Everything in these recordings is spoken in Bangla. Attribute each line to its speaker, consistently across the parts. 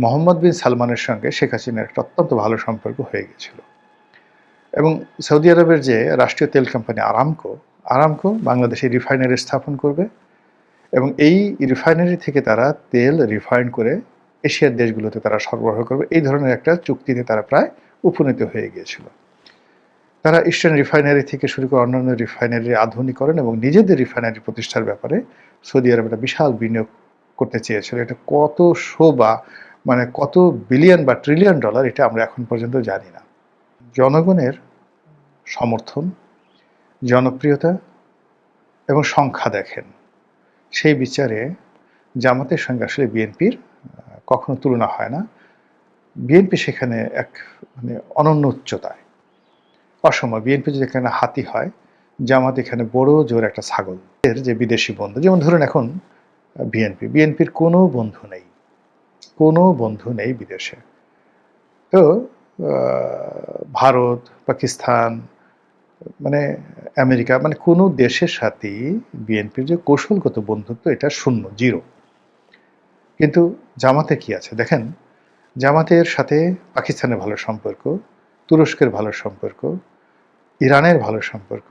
Speaker 1: মোহাম্মদ বিন সালমানের সঙ্গে শেখ হাসিনার একটা অত্যন্ত ভালো সম্পর্ক হয়ে গেছিল। এবং সৌদি আরবের যে রাষ্ট্রীয় তেল কোম্পানি আরামকো বাংলাদেশে রিফাইনারি স্থাপন করবে এবং এই রিফাইনারি থেকে তারা তেল রিফাইন করে এশিয়ার দেশগুলোতে তারা সরবরাহ করবে। এই ধরনের একটা চুক্তিতে তারা প্রায় উপনীত হয়ে গিয়েছিল। তারা ইস্টার্ন রিফাইনারি থেকে শুরু করে অন্যান্য রিফাইনারির আধুনিকরণ এবং নিজেদের রিফাইনারি প্রতিষ্ঠার ব্যাপারে সৌদি আরব একটা বিশাল বিনিয়োগ করতে চেয়েছিল। এটা কতশো বা মানে কত বিলিয়ন বা ট্রিলিয়ন ডলার এটা আমরা এখন পর্যন্ত জানি না। জনগণের সমর্থন, জনপ্রিয়তা এবং সংখ্যা দেখেন, সেই বিচারে জামাতের সঙ্গে আসলে বিএনপির কখনো তুলনা হয় না। বিএনপি সেখানে এক অনন্য উচ্চতায়, অসময়। বিএনপি যেখানে হাতি হয়, জামাত এখানে বড় জোর একটা ছাগল। এর যে বিদেশি বন্ধু, যেমন ধরুন এখন বিএনপির কোনো বন্ধু নেই বিদেশে। তো ভারত, পাকিস্তান, আমেরিকা, কোনো দেশের সাথেই বিএনপির যে কৌশলগত বন্ধুত্ব এটা শূন্য, জিরো। কিন্তু জামাতে কি আছে দেখেন, জামাতের সাথে পাকিস্তানের ভালো সম্পর্ক, তুরস্কের ভালো সম্পর্ক, ইরানের ভালো সম্পর্ক,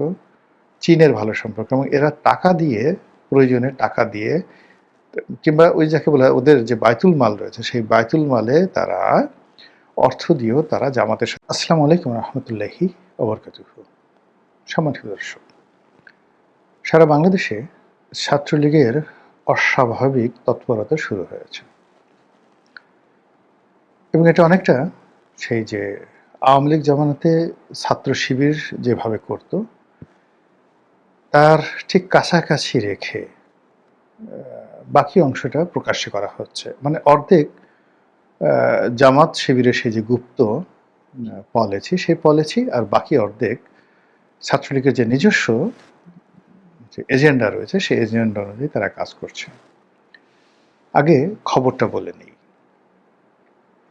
Speaker 1: চীনের ভালো সম্পর্ক, এবং এরা টাকা দিয়ে, প্রয়োজনে টাকা দিয়ে, কিংবা ওই যাকে বলে ওদের যে বায়তুল মাল রয়েছে, সেই বায়তুল মালে তারা অর্থ দিয়েও তারা জামাতের সাথে। আসসালামু আলাইকুম রহমতুল্লাহি ওয়া বারাকাতুহু। সম্মানিত দর্শক, সারা বাংলাদেশে ছাত্রলীগের অস্বাভাবিক তৎপরতা শুরু হয়েছে এবং এটা অনেকটা সেই যে আওয়ামী লীগ জামানাতে ছাত্র শিবির যেভাবে করত তার ঠিক কাছাকাছি রেখে বাকি অংশটা প্রকাশ্যে করা হচ্ছে। অর্ধেক জামাত শিবিরের সেই যে গুপ্ত পলিসি, সেই পলিসি, আর বাকি অর্ধেক ছাত্রলীগের যে নিজস্ব যে এজেন্ডা রয়েছে, সেই এজেন্ডা অনুযায়ী তারা কাজ করছে। আগে খবরটা বলে নিই,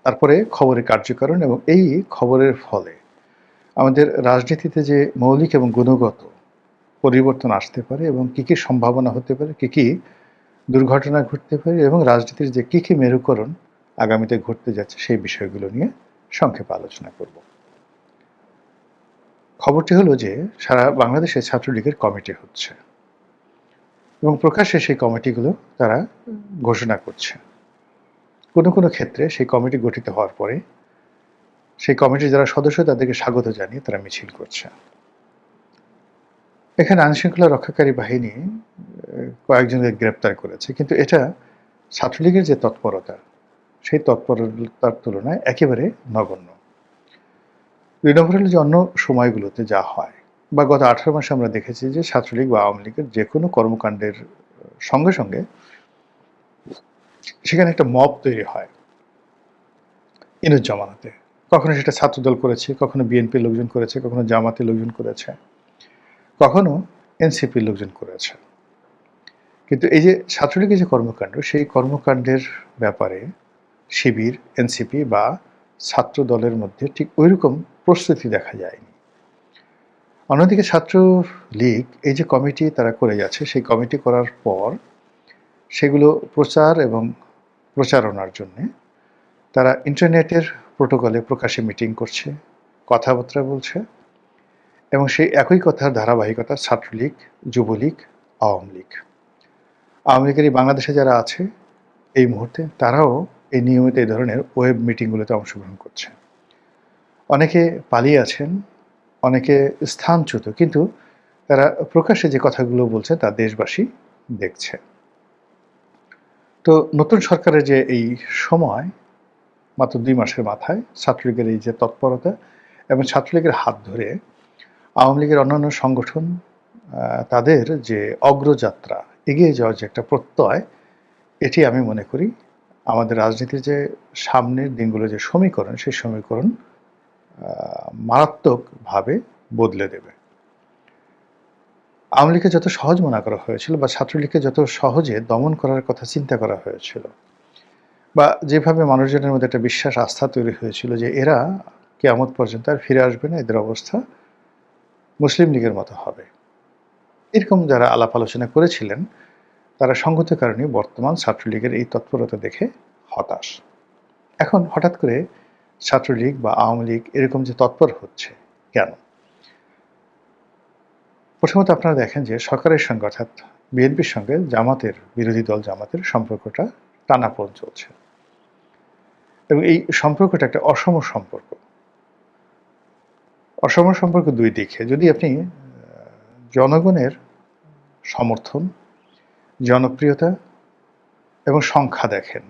Speaker 1: তারপরে খবরের কার্যকারণ এবং এই খবরের ফলে আমাদের রাজনীতিতে যে মৌলিক এবং গুণগত পরিবর্তন আসতে পারে এবং কী কী সম্ভাবনা হতে পারে, কী কী দুর্ঘটনা ঘটতে পারে এবং রাজনীতির যে কী কী মেরুকরণ আগামীতে ঘটতে যাচ্ছে, সেই বিষয়গুলো নিয়ে সংক্ষেপে আলোচনা করব। খবরটি হলো যে সারা বাংলাদেশে ছাত্রলীগের কমিটি হচ্ছে এবং প্রকাশ্যে সেই কমিটিগুলো তারা ঘোষণা করছে। কোনো কোনো ক্ষেত্রে সেই কমিটি গঠিত হওয়ার পরে সেই কমিটির যারা সদস্য তাদেরকে স্বাগত জানিয়ে তারা মিছিল করছে। এখানে আইনশৃঙ্খলা রক্ষাকারী বাহিনী কয়েকজনকে গ্রেপ্তার করেছে, কিন্তু এটা ছাত্রলীগের যে তৎপরতা, সেই তৎপরতার তুলনায় একেবারে নগণ্য। ২ নম্বর হলো যে অন্য সময়গুলোতে যা হয়, বা গত 18 মাসে আমরা দেখেছি যে ছাত্রলীগ বা আওয়ামী লীগের যে কোনো কর্মকাণ্ডের সঙ্গে সঙ্গে সেখানে একটা মব তৈরি হয় জমানাতে। কখনো সেটা ছাত্রদল করেছে, কখনো বিএনপির লোকজন করেছে, কখনো জামাতের লোকজন করেছে, কখনো এনসিপির লোকজন করেছে। কিন্তু এই যে ছাত্রলীগের যে কর্মকাণ্ড, সেই কর্মকাণ্ডের ব্যাপারে শিবির, এনসিপি বা ছাত্র দলের মধ্যে ঠিক ওইরকম প্রস্তুতি দেখা যায়নি। অন্যদিকে ছাত্রলীগ এই যে কমিটি তারা করে যাচ্ছে, সেই কমিটি করার পর সেগুলো প্রচার এবং প্রচারণার জন্যে তারা ইন্টারনেটের প্রোটোকলে প্রকাশ্যে মিটিং করছে, কথাবার্তা বলছে, এবং সেই একই কথার ধারাবাহিকতা ছাত্রলীগ, যুবলীগ, আওয়ামী লীগ। আওয়ামী লীগের এই বাংলাদেশে যারা আছে এই মুহূর্তে, তারাও এই নিয়মিত এই ধরনের ওয়েব মিটিংগুলোতে অংশগ্রহণ করছে। অনেকে পালিয়ে আছেন, অনেকে স্থানচ্যুত, কিন্তু তারা প্রকাশ্যে যে কথাগুলো বলছে তা দেশবাসী দেখছে। তো নতুন সরকারের যে এই সময়, মাত্র 2 মাসের মাথায় ছাত্রলীগের এই যে তৎপরতা এবং ছাত্রলীগের হাত ধরে আওয়ামী লীগের অন্যান্য সংগঠন তাদের যে অগ্রযাত্রা, এগিয়ে যাওয়ার যে একটা প্রত্যয়, এটি আমি মনে করি আমাদের রাজনীতির যে সামনের দিনগুলো যে সমীকরণ, সেই সমীকরণ মারাত্মকভাবে বদলে দেবে। আওয়ামী লীগকে যত সহজ মনে করা হয়েছিল বা ছাত্রলীগকে যত সহজে দমন করার কথা চিন্তা করা হয়েছিল, বা যেভাবে মানুষজনের মধ্যে একটা বিশ্বাস, আস্থা তৈরি হয়েছিল যে এরা কিয়ামত পর্যন্ত আর ফিরে আসবে না, এদের অবস্থা মুসলিম লীগের মতো হবে, এরকম যারা আলাপ আলোচনা করেছিলেন, তারা সঙ্গত কারণে বর্তমান ছাত্রলীগের এই তৎপরতা দেখে হতাশ। এখন হঠাৎ করে ছাত্রলীগ বা আওয়ামী লীগ এরকম যে তৎপর হচ্ছে কেন? প্রথমত আপনারা দেখেন যে সরকারের সঙ্গে অর্থাৎ বিএনপির সঙ্গে জামাতের, বিরোধী দল জামাতের সম্পর্কটা টানাপোড়েন চলছে এবং এই সম্পর্কটা একটা অসম সম্পর্ক। অসম সম্পর্ক দুই দিকে। যদি আপনি জনগণের সমর্থন, জনপ্রিয়তা এবং সংখ্যা দেখেন,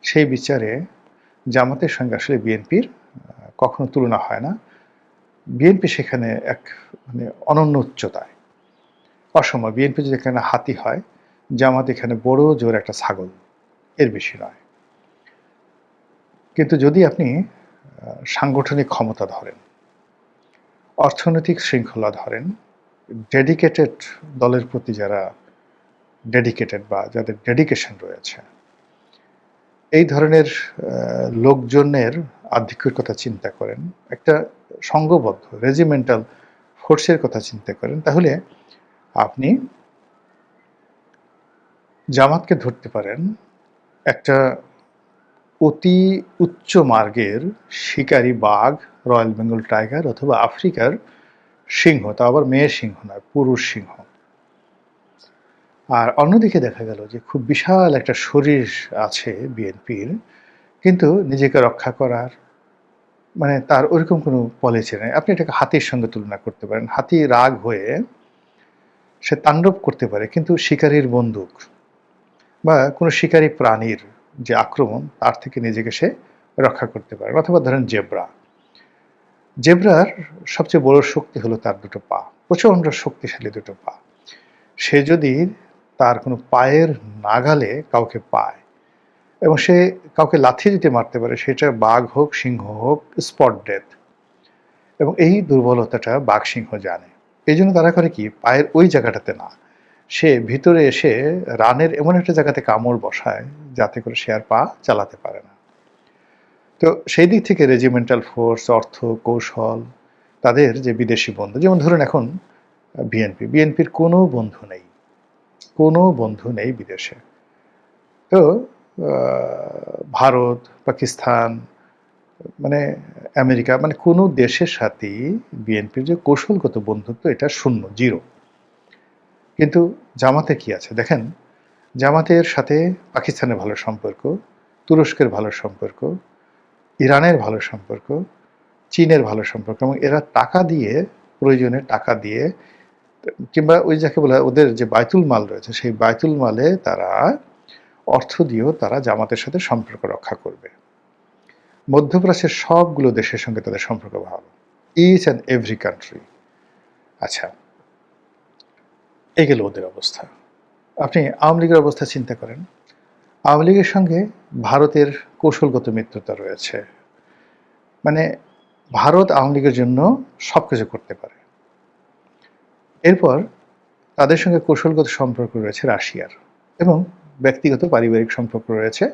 Speaker 1: সেই বিচারে জামাতের সঙ্গে আসলে বিএনপির কখনো তুলনা হয় না। বিএনপি সেখানে এক মানে অনন্য উচ্চতায়, অসম। বিএনপি যেখানে হাতি হয়, জামাত এখানে বড় জোর একটা ছাগল, এর বেশি নয়। কিন্তু যদি আপনি সাংগঠনিক ক্ষমতা ধরেন, অর্থনৈতিক শৃঙ্খলা ধরেন, ডেডিকেটেড দলের প্রতি যারা ডেডিকেটেড বা যাদের ডেডিকেশন রয়েছে, এই ধরনের লোকজনের আধিক্যের কথা চিন্তা করেন, একটা সংঘবদ্ধ রেজিমেন্টাল ফোর্সের কথা চিন্তা করেন, তাহলে আপনি জামাতকে ধরতে পারেন একটা অতি উচ্চ মার্গের শিকারী বাঘ, রয়্যাল বেঙ্গল টাইগার অথবা আফ্রিকার সিংহ, তা আবার মেয়ের সিংহ নয়, পুরুষ সিংহ। আর অন্যদিকে দেখা গেল যে খুব বিশাল একটা শরীর আছে বিএনপির, কিন্তু নিজেকে রক্ষা করার মানে তার ওইরকম কোনো পলিসি নেই। আপনি এটাকে হাতির সঙ্গে তুলনা করতে পারেন। হাতি রাগ হয়ে সে তাণ্ডব করতে পারে, কিন্তু শিকারীর বন্দুক বা কোনো শিকারী প্রাণীর যে আক্রমণ, তার থেকে নিজেকে সে রক্ষা করতে পারে। অথবা ধরেন জেব্রা, জেব্রার সবচেয়ে বড় শক্তি হলো তার দুটো পা, প্রচণ্ড শক্তিশালী দুটো পা। সে যদি তার কোনো পায়ের নাগালে কাউকে পায় এবং সে কাউকে লাথি দিতে মারতে পারে, সেটা বাঘ হোক, সিংহ হোক, স্পট ডেথ। এবং এই দুর্বলতাটা বাঘ সিংহ জানে। এই জন্য তারা করে কি, পায়ের ওই জায়গাটাতে না, সে ভিতরে এসে রানের এমন একটা জায়গাতে কামড় বসায় যাতে করে সে আর পা চালাতে পারে না। তো সেই দিক থেকে রেজিমেন্টাল ফোর্স, অর্থ, কৌশল, তাদের যে বিদেশি বন্ধু, যেমন ধরুন এখন বিএনপির কোনো বন্ধু নেই, কোনো বন্ধু নেই বিদেশে। তো ভারত, পাকিস্তান, মানে আমেরিকা, মানে কোনো দেশের সাথেই বিএনপির যে কৌশলগত বন্ধুত্ব, এটা শূন্য, জিরো। কিন্তু জামাতে কি আছে দেখেন, জামাতের সাথে পাকিস্তানের ভালো সম্পর্ক, তুরস্কের ভালো সম্পর্ক, ইরানের ভালো সম্পর্ক, চীনের ভালো সম্পর্ক, এবং এরা টাকা দিয়ে, প্রয়োজনে টাকা দিয়ে, কিংবা ওই যাকে বলে ওদের যে বায়তুল মাল রয়েছে, সেই বায়তুল মালে তারা অর্থ দিয়েও তারা জামাতের সাথে সম্পর্ক রক্ষা করবে। মধ্যপ্রাচ্যের সবগুলো দেশের সঙ্গে তাদের সম্পর্ক ভালো, ইচ অ্যান্ড এভরি কান্ট্রি। আচ্ছা, এই গেল ওদের অবস্থা। আপনি আওয়ামী লীগের অবস্থা চিন্তা করেন। আওয়ামী লীগের সঙ্গে ভারতের কৌশলগত মিত্রতা রয়েছে, মানে ভারত আওয়ামী লীগের জন্য সব কিছু করতে পারে। এরপর তাদের সঙ্গে কৌশলগত সম্পর্ক রয়েছে রাশিয়ার, এবং ব্যক্তিগত পারিবারিক সম্পর্ক রয়েছে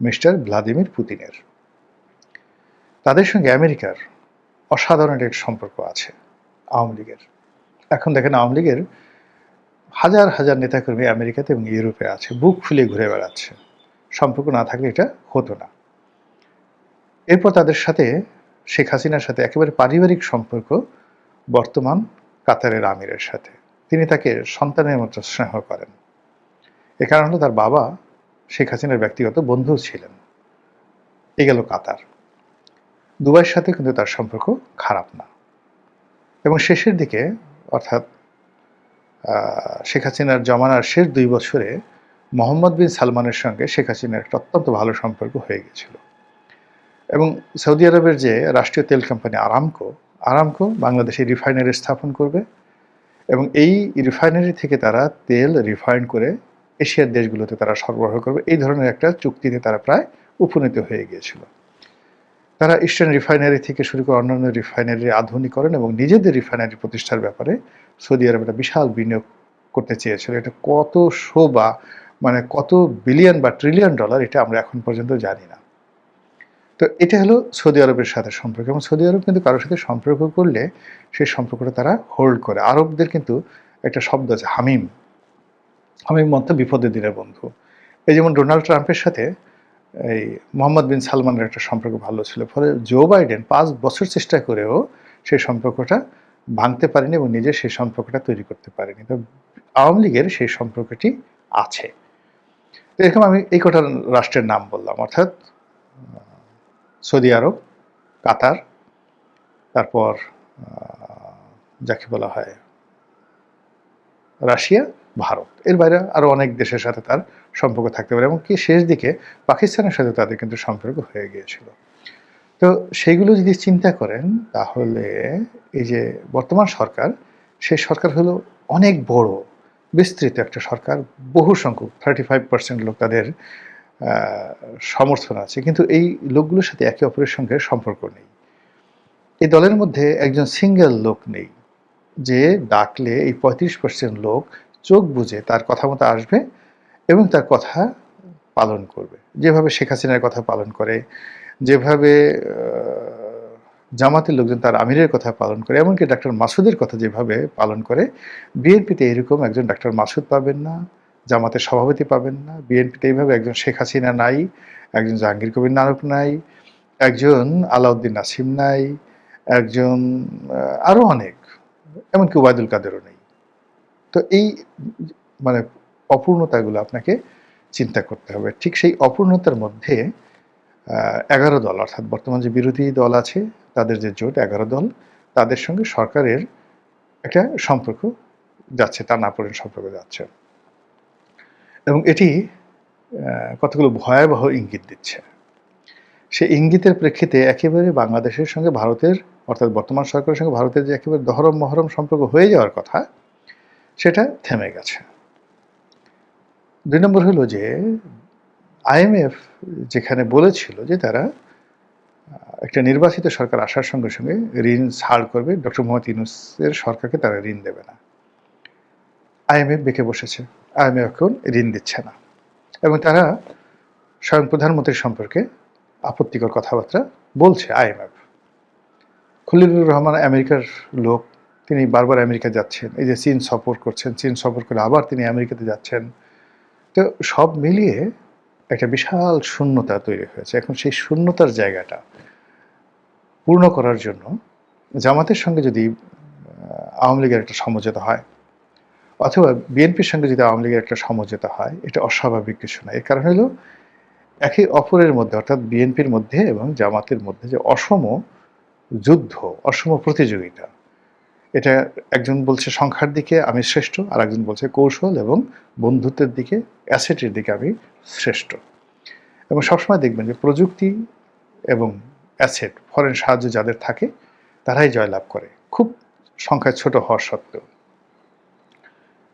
Speaker 1: মিস্টার ভ্লাদিমির পুতিনের। তাদের সঙ্গে আমেরিকার অসাধারণ একটা সম্পর্ক আছে আওয়ামী লীগের। এখন দেখেন আওয়ামী লীগের হাজার হাজার নেতাকর্মী আমেরিকাতে এবং ইউরোপে আছে, বুক ফুলিয়ে ঘুরে বেড়াচ্ছে। সম্পর্ক না থাকলে এটা হতো না। এরপর তাদের সাথে, শেখ হাসিনার সাথে একেবারে পারিবারিক সম্পর্ক বর্তমান কাতারের আমিরের সাথে। তিনি তাকে সন্তানের মতো স্নেহ করেন। এ কারণ হলো তার বাবা শেখ হাসিনার ব্যক্তিগত বন্ধু ছিলেন। এ গেল কাতার। দুবাইয়ের সাথে কিন্তু তার সম্পর্ক খারাপ না। এবং শেষের দিকে, অর্থাৎ শেখ হাসিনার জমানার শেষ 2 বছরে মোহাম্মদ বিন সালমানের সঙ্গে শেখ হাসিনার একটা অত্যন্ত ভালো সম্পর্ক হয়ে গেছিল। এবং সৌদি আরবের যে রাষ্ট্রীয় তেল কোম্পানি আরামকো বাংলাদেশে রিফাইনারি স্থাপন করবে, এবং এই রিফাইনারি থেকে তারা তেল রিফাইন করে এশিয়ার দেশগুলোতে তারা সরবরাহ করবে। এই ধরনের একটা চুক্তিতে তারা প্রায় উপনীত হয়ে গিয়েছিল। তারা ইস্টার্ন রিফাইনারি থেকে শুরু করে অন্যান্য রিফাইনারির আধুনিকরণ এবং নিজেদের রিফাইনারি প্রতিষ্ঠার ব্যাপারে সৌদি আরব একটা বিশাল বিনিয়োগ করতে চেয়েছিল। এটা কতশো বা মানে কত বিলিয়ন বা ট্রিলিয়ন ডলার, এটা আমরা এখন পর্যন্ত জানি না। তো এটা হলো সৌদি আরবের সাথে সম্পর্ক। এবং সৌদি আরব কিন্তু কারোর সাথে সম্পর্ক করলে সেই সম্পর্কটা তারা হোল্ড করে। আরবদের কিন্তু একটা শব্দ আছে, হামিম মতো বিপদের দিনের বন্ধু। এই যেমন ডোনাল্ড ট্রাম্পের সাথে এই মোহাম্মদ বিন সালমানের একটা সম্পর্ক ভালো ছিল, ফলে জো বাইডেন 5 বছর চেষ্টা করেও সেই সম্পর্কটা ভাঙতে পারেনি এবং নিজে সেই সম্পর্কটা তৈরি করতে পারেনি। তো আওয়ামী লীগের সেই সম্পর্কটি আছে। তো এরকম আমি এই কটা রাষ্ট্রের নাম বললাম, অর্থাৎ সৌদি আরব, কাতার, তারপর যাকে বলা হয় রাশিয়া, ভারত। এর বাইরে আরো অনেক দেশের সাথে তার সম্পর্ক থাকতে পারে, এবং কি শেষ দিকে পাকিস্তানের সাথে তাদের কিন্তু সম্পর্ক হয়ে গিয়েছিল। তো সেইগুলো যদি চিন্তা করেন, তাহলে এই যে বর্তমান সরকার, সেই সরকার হলো অনেক বড় বিস্তৃত একটা সরকার, বহু সংখ্যক 35% লোক তাদের সমর্থন আছে, কিন্তু এই লোকগুলোর সাথে একে অপরের সঙ্গে সম্পর্ক নেই। এই দলের মধ্যে একজন সিঙ্গেল লোক নেই যে ডাকলে এই 35% লোক চোখ বুজে তার কথা মতো আসবে এবং তার কথা পালন করবে, যেভাবে শেখ হাসিনার কথা পালন করে, যেভাবে জামাতের লোকজন তার আমিরের কথা পালন করে, এমনকি ডাক্তার মাসুদের কথা যেভাবে পালন করে, বিএনপিতে এরকম একজন ডাক্তার মাসুদ পাবেন না, জামাতের সভাপতি পাবেন না। বিএনপিতে এইভাবে একজন শেখ হাসিনা নাই, একজন জাহাঙ্গীর কবির নানক নাই, একজন আলাউদ্দিন নাসিম নাই, একজন আরো অনেক, এমনকি ওবায়দুল কাদেরও নেই। তো এই মানে অপূর্ণতাগুলো আপনাকে চিন্তা করতে হবে। ঠিক সেই অপূর্ণতার মধ্যে 11 দল, অর্থাৎ বর্তমান যে বিরোধী দল আছে তাদের যে জোট 11 দল, তাদের সঙ্গে সরকারের একটা সম্পর্ক যাচ্ছে, টানাপোড়েন সম্পর্ক যাচ্ছে, এবং এটি কতগুলো ভয়াবহ ইঙ্গিত দিচ্ছে। সেই ইঙ্গিতের প্রেক্ষিতে একেবারে বাংলাদেশের সঙ্গে ভারতের, অর্থাৎ বর্তমান সরকারের সঙ্গে ভারতের যে একেবারে দহরম মহরম সম্পর্ক হয়ে যাওয়ার কথা, সেটা থেমে গেছে। 2 নম্বর হলো যে আইএমএফ যেখানে বলেছিল যে তারা একটা নির্বাচিত সরকার আসার সঙ্গে সঙ্গে ঋণ ছাড় করবে, ডক্টর মোহাম্মদ ইউনূসের সরকারকে তারা ঋণ দেবে না, আইএমএফ বেঁকে বসেছে। আইএমএফ এখন ঋণ দিচ্ছে না, এবং তারা স্বয়ং প্রধানমন্ত্রীর সম্পর্কে আপত্তিকর কথাবার্তা বলছে। আইএমএফ, খলিলুর রহমান আমেরিকার লোক, তিনি বারবার আমেরিকা যাচ্ছেন, এই যে চীন সফর করছেন, চীন সফর করে আবার তিনি আমেরিকাতে যাচ্ছেন। তো সব মিলিয়ে একটা বিশাল শূন্যতা তৈরি হয়েছে। এখন সেই শূন্যতার জায়গাটা পূর্ণ করার জন্য জামাতের সঙ্গে যদি আওয়ামী লীগের একটা সমঝোতা হয়, অথবা বিএনপির সঙ্গে যদি আওয়ামী লীগের একটা সমঝোতা হয়, এটা অস্বাভাবিক কিছু না। এর কারণ হলো একে অপরের মধ্যে, অর্থাৎ বিএনপির মধ্যে এবং জামাতের মধ্যে যে অসম যুদ্ধ, অসম প্রতিযোগিতা, এটা একজন বলছে সংখ্যার দিকে আমি শ্রেষ্ঠ, আর একজন বলছে কৌশল এবং বন্ধুত্বের দিকে, অ্যাসেটের দিকে আমি শ্রেষ্ঠ। এবং সবসময় দেখবেন যে প্রযুক্তি এবং অ্যাসেট, ফরেন সাহায্য যাদের থাকে তারাই জয়লাভ করে, খুব সংখ্যায় ছোট হওয়ার সত্ত্বেও।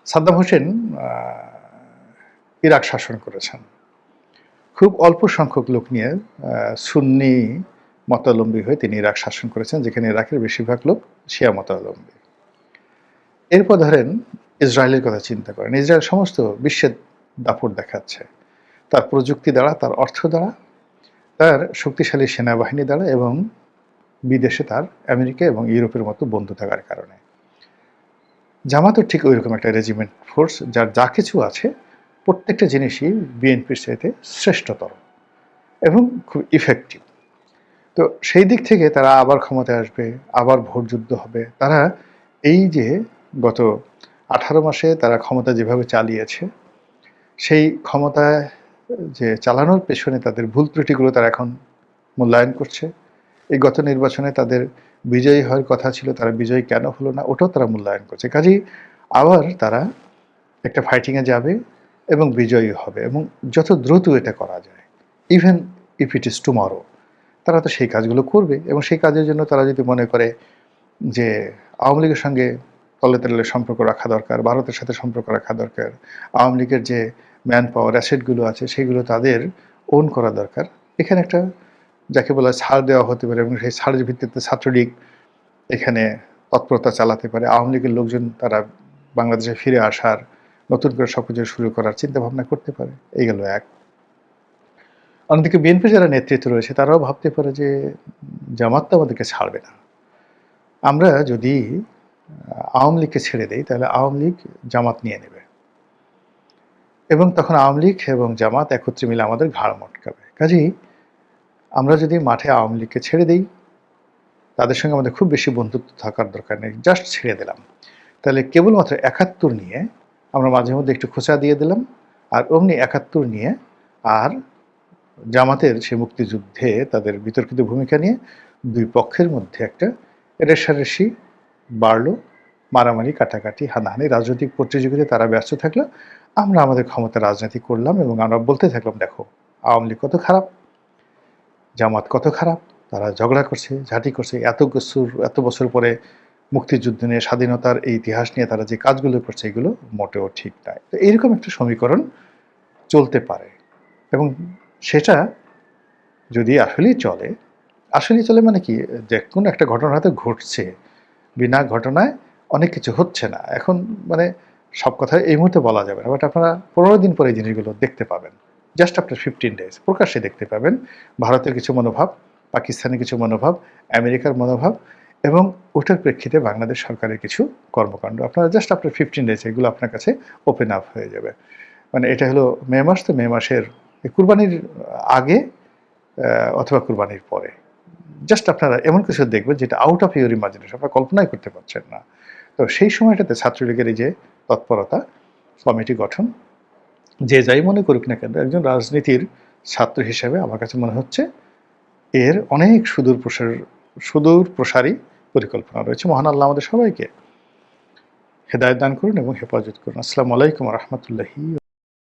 Speaker 1: সাদ্দাম হোসেন ইরাক শাসন করেছেন, খুব অল্প সংখ্যক লোক নিয়ে সুন্নি মতাবলম্বী হয়ে তিনি ইরাক শাসন করেছেন, যেখানে ইরাকের বেশিরভাগ লোক শিয়া মতাবলম্বী। এরপর ধরেন ইসরায়েলের কথা চিন্তা করেন, ইসরায়েল সমস্ত বিশ্বের দাপট দেখাচ্ছে, তার প্রযুক্তি দ্বারা, তার অর্থ দ্বারা, তার শক্তিশালী সেনাবাহিনী দ্বারা, এবং বিদেশে তার আমেরিকা এবং ইউরোপের মতো বন্ধু থাকার কারণে। জামাতও ঠিক ওইরকম একটা রেজিমেন্ট ফোর্স, যার যা কিছু আছে প্রত্যেকটা জিনিসই বিএনপির চাইতে শ্রেষ্ঠতর এবং খুব ইফেক্টিভ। তো সেই দিক থেকে তারা আবার ক্ষমতায় আসবে, আবার ভোট যুদ্ধ হবে। তারা এই যে গত 18 মাসে তারা ক্ষমতা যেভাবে চালিয়েছে, সেই ক্ষমতায় যে চালানোর পেছনে তাদের ভুল ত্রুটিগুলো তারা এখন মূল্যায়ন করছে। এই গত নির্বাচনে তাদের বিজয়ী হওয়ার কথা ছিল, তারা বিজয়ী কেন হলো না, ওটাও তারা মূল্যায়ন করছে। কাজেই আবার তারা একটা ফাইটিংয়ে যাবে এবং বিজয়ী হবে, এবং যত দ্রুত এটা করা যায়, even if it is tomorrow, তারা তো সেই কাজগুলো করবে। এবং সেই কাজের জন্য তারা যদি মনে করে যে আওয়ামী লীগের সঙ্গে তলে তলে সম্পর্ক রাখা দরকার, ভারতের সাথে সম্পর্ক রাখা দরকার, আওয়ামী লীগের যে ম্যান পাওয়ার অ্যাসেটগুলো আছে সেগুলো তাদের ওন করা দরকার, এখানে একটা যাকে বলা ছাড় দেওয়া হতে পারে, এবং সেই ছাড়ের ভিত্তিতে ছাত্রলীগ এখানে তৎপরতা চালাতে পারে। আওয়ামী লীগের লোকজন তারা বাংলাদেশে ফিরে আসার, নতুন করে সবকিছু শুরু করার চিন্তা ভাবনা করতে পারে। এই গেল এক। অন্যদিকে বিএনপি যারা নেতৃত্ব রয়েছে তারাও ভাবতে পারে যে জামাত তো আমাদেরকে ছাড়বে না, আমরা যদি আওয়ামী লীগকে ছেড়ে দেই তাহলে আওয়ামী লীগ জামাত নিয়ে নেবে, এবং তখন আওয়ামী লীগ এবং জামাত একত্রে মিলে আমাদের ঘাড় মটকাবে। কাজেই আমরা যদি মাঠে আওয়ামী লীগকে ছেড়ে দিই, তাদের সঙ্গে আমাদের খুব বেশি বন্ধুত্ব থাকার দরকার নেই, জাস্ট ছেড়ে দিলাম, তাহলে কেবলমাত্র ৭১ নিয়ে আমরা মাঝে মধ্যে একটু খোঁচা দিয়ে দিলাম, আর অমনি ৭১ নিয়ে আর জামাতের সে মুক্তিযুদ্ধে তাদের বিতর্কিত ভূমিকা নিয়ে দুই পক্ষের মধ্যে একটা রেষারেষি বাড়লো, মারামারি, কাটাকাটি, হানাহানি, রাজনৈতিক প্রতিযোগিতায় তারা ব্যস্ত থাকলো, আমরা আমাদের ক্ষমতা রাজনীতি করলাম এবং আমরা বলতে থাকলাম, দেখো আওয়ামী লীগ কত খারাপ, জামাত কত খারাপ, তারা ঝগড়া করছে, ঝাঁটি করছে, এত বছর পরে মুক্তিযুদ্ধ নিয়ে, স্বাধীনতার এই ইতিহাস নিয়ে তারা যে কাজগুলো করছে এগুলো মোটেও ঠিক নয়। তো এইরকম একটা সমীকরণ চলতে পারে, এবং সেটা যদি আসলেই চলে মানে কি, যে কোনো একটা ঘটনা হয়তো ঘটছে, বিনা ঘটনায় অনেক কিছু হচ্ছে না। এখন মানে সব কথা এই মুহূর্তে বলা যাবে না, বাট আপনারা ১৫ দিন পরে এই জিনিসগুলো দেখতে পাবেন, জাস্ট আফটার 15 days প্রকাশ্যে দেখতে পাবেন ভারতের কিছু মনোভাব, পাকিস্তানের কিছু মনোভাব, আমেরিকার মনোভাব, এবং ওটার প্রেক্ষিতে বাংলাদেশ সরকারের কিছু কর্মকাণ্ড। আপনারা জাস্ট আফটার 15 days এগুলো আপনার কাছে ওপেন আপ হয়ে যাবে। মানে এটা হলো মে মাস, তো মে মাসের কুরবানির আগে অথবা কুরবানির পরে জাস্ট আপনারা এমন কিছু দেখবেন যেটা আউট অফ ইউর ইমাজিনেশন, আপনারা কল্পনাই করতে পারছেন না। তো সেই সময়টাতে ছাত্রলীগের এই যে তৎপরতা, কমিটি গঠন, যে যাই মনে করুক না কেন, একজন রাজনীতির ছাত্র হিসেবে আমার কাছে মনে হচ্ছে এর অনেক সুদূর প্রসারী পরিকল্পনা রয়েছে। মহান আল্লাহ আমাদের সবাইকে হেদায়েত দান করুন এবং হেফাজত করুন। আসসালামু আলাইকুম ওয়া রাহমাতুল্লাহি।